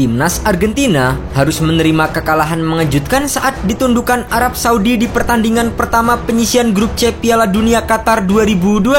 Timnas Argentina harus menerima kekalahan mengejutkan saat ditundukkan Arab Saudi di pertandingan pertama penyisihan grup C Piala Dunia Qatar 2022.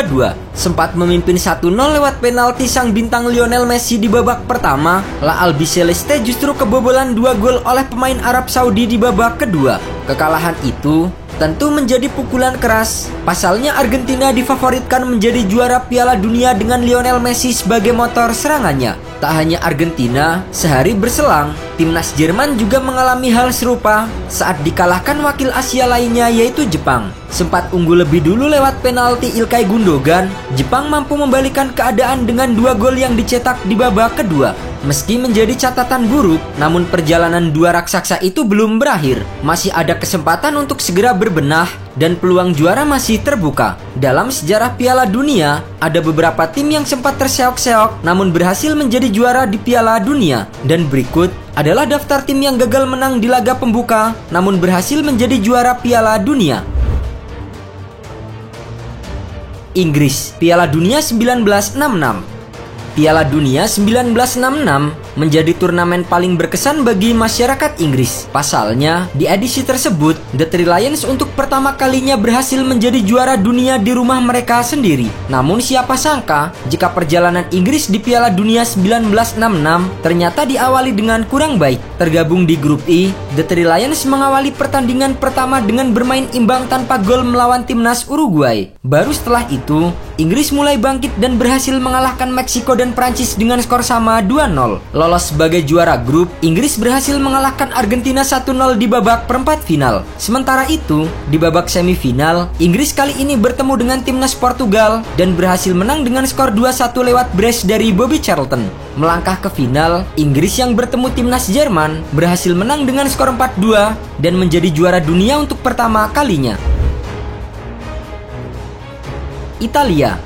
Sempat memimpin 1-0 lewat penalti sang bintang Lionel Messi di babak pertama, La Albiceleste justru kebobolan 2 gol oleh pemain Arab Saudi di babak kedua. Kekalahan itu tentu menjadi pukulan keras. Pasalnya Argentina difavoritkan menjadi juara Piala Dunia dengan Lionel Messi sebagai motor serangannya. Tak hanya Argentina, sehari berselang, timnas Jerman juga mengalami hal serupa saat dikalahkan wakil Asia lainnya yaitu Jepang. Sempat unggul lebih dulu lewat penalti Ilkay Gundogan, Jepang mampu membalikan keadaan dengan 2 gol yang dicetak di babak kedua. Meski menjadi catatan buruk, namun perjalanan dua raksasa itu belum berakhir. Masih ada kesempatan untuk segera berbenah dan peluang juara masih terbuka. Dalam sejarah Piala Dunia, ada beberapa tim yang sempat terseok-seok namun berhasil menjadi juara di Piala Dunia. Dan berikut adalah daftar tim yang gagal menang di laga pembuka namun berhasil menjadi juara Piala Dunia. Inggris, Piala Dunia 1966. Piala Dunia 1966 menjadi turnamen paling berkesan bagi masyarakat Inggris. Pasalnya, di edisi tersebut, The Three Lions untuk pertama kalinya berhasil menjadi juara dunia di rumah mereka sendiri. Namun siapa sangka, jika perjalanan Inggris di Piala Dunia 1966 ternyata diawali dengan kurang baik. Tergabung di grup E, The Three Lions mengawali pertandingan pertama dengan bermain imbang tanpa gol melawan timnas Uruguay. Baru setelah itu, Inggris mulai bangkit dan berhasil mengalahkan Meksiko dan Prancis dengan skor sama 2-0. Lolos sebagai juara grup, Inggris berhasil mengalahkan Argentina 1-0 di babak perempat final. Sementara itu, di babak semifinal, Inggris kali ini bertemu dengan timnas Portugal dan berhasil menang dengan skor 2-1 lewat brace dari Bobby Charlton. Melangkah ke final, Inggris yang bertemu timnas Jerman berhasil menang dengan skor 4-2 dan menjadi juara dunia untuk pertama kalinya. Italia.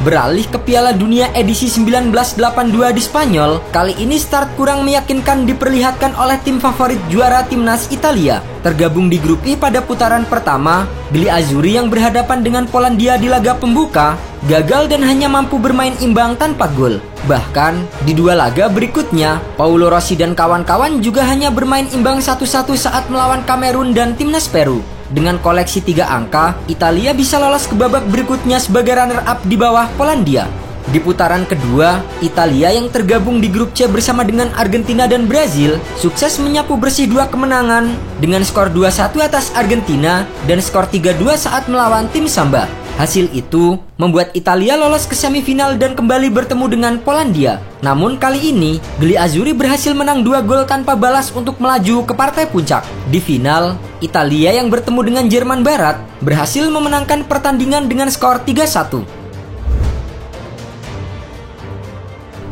Beralih ke Piala Dunia edisi 1982 di Spanyol, kali ini start kurang meyakinkan diperlihatkan oleh tim favorit juara timnas Italia. Tergabung di grup I pada putaran pertama, Gli Azzurri yang berhadapan dengan Polandia di laga pembuka gagal dan hanya mampu bermain imbang tanpa gol. Bahkan di dua laga berikutnya, Paolo Rossi dan kawan-kawan juga hanya bermain imbang 1-1 saat melawan Kamerun dan timnas Peru. Dengan koleksi 3 angka, Italia bisa lolos ke babak berikutnya sebagai runner-up di bawah Polandia. Di putaran kedua, Italia yang tergabung di grup C bersama dengan Argentina dan Brazil sukses menyapu bersih 2 kemenangan dengan skor 2-1 atas Argentina dan skor 3-2 saat melawan tim Samba. Hasil itu membuat Italia lolos ke semifinal dan kembali bertemu dengan Polandia. Namun kali ini, Gli Azzurri berhasil menang 2 gol tanpa balas untuk melaju ke partai puncak. Di final, Italia yang bertemu dengan Jerman Barat berhasil memenangkan pertandingan dengan skor 3-1.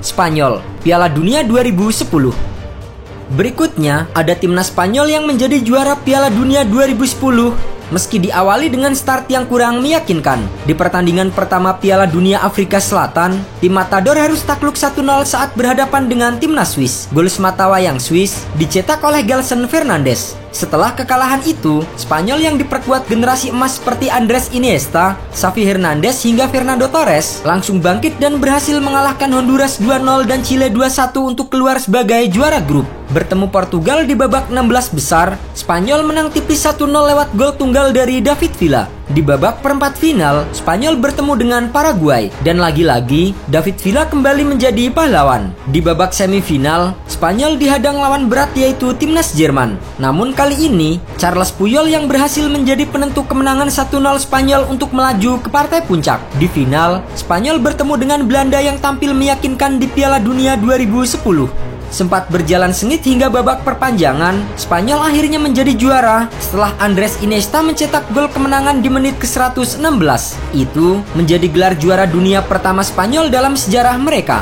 Spanyol, Piala Dunia 2010. Berikutnya, ada timnas Spanyol yang menjadi juara Piala Dunia 2010. Meski diawali dengan start yang kurang meyakinkan, di pertandingan pertama Piala Dunia Afrika Selatan, tim Matador harus takluk 1-0 saat berhadapan dengan timnas Swiss. Gol sematawayang Swiss dicetak oleh Gelson Fernandes. Setelah kekalahan itu, Spanyol yang diperkuat generasi emas seperti Andres Iniesta, Xavi Hernandez hingga Fernando Torres langsung bangkit dan berhasil mengalahkan Honduras 2-0 dan Chile 2-1 untuk keluar sebagai juara grup. Bertemu Portugal di babak 16 besar, Spanyol menang tipis 1-0 lewat gol tunggal dari David Villa. Di babak perempat final, Spanyol bertemu dengan Paraguay dan lagi-lagi David Villa kembali menjadi pahlawan. Di babak semifinal, Spanyol dihadang lawan berat yaitu timnas Jerman. Namun kali ini, Charles Puyol yang berhasil menjadi penentu kemenangan 1-0 Spanyol untuk melaju ke partai puncak. Di final, Spanyol bertemu dengan Belanda yang tampil meyakinkan di Piala Dunia 2010. Sempat berjalan sengit hingga babak perpanjangan, Spanyol akhirnya menjadi juara setelah Andres Iniesta mencetak gol kemenangan di menit ke-116. Itu menjadi gelar juara dunia pertama Spanyol dalam sejarah mereka.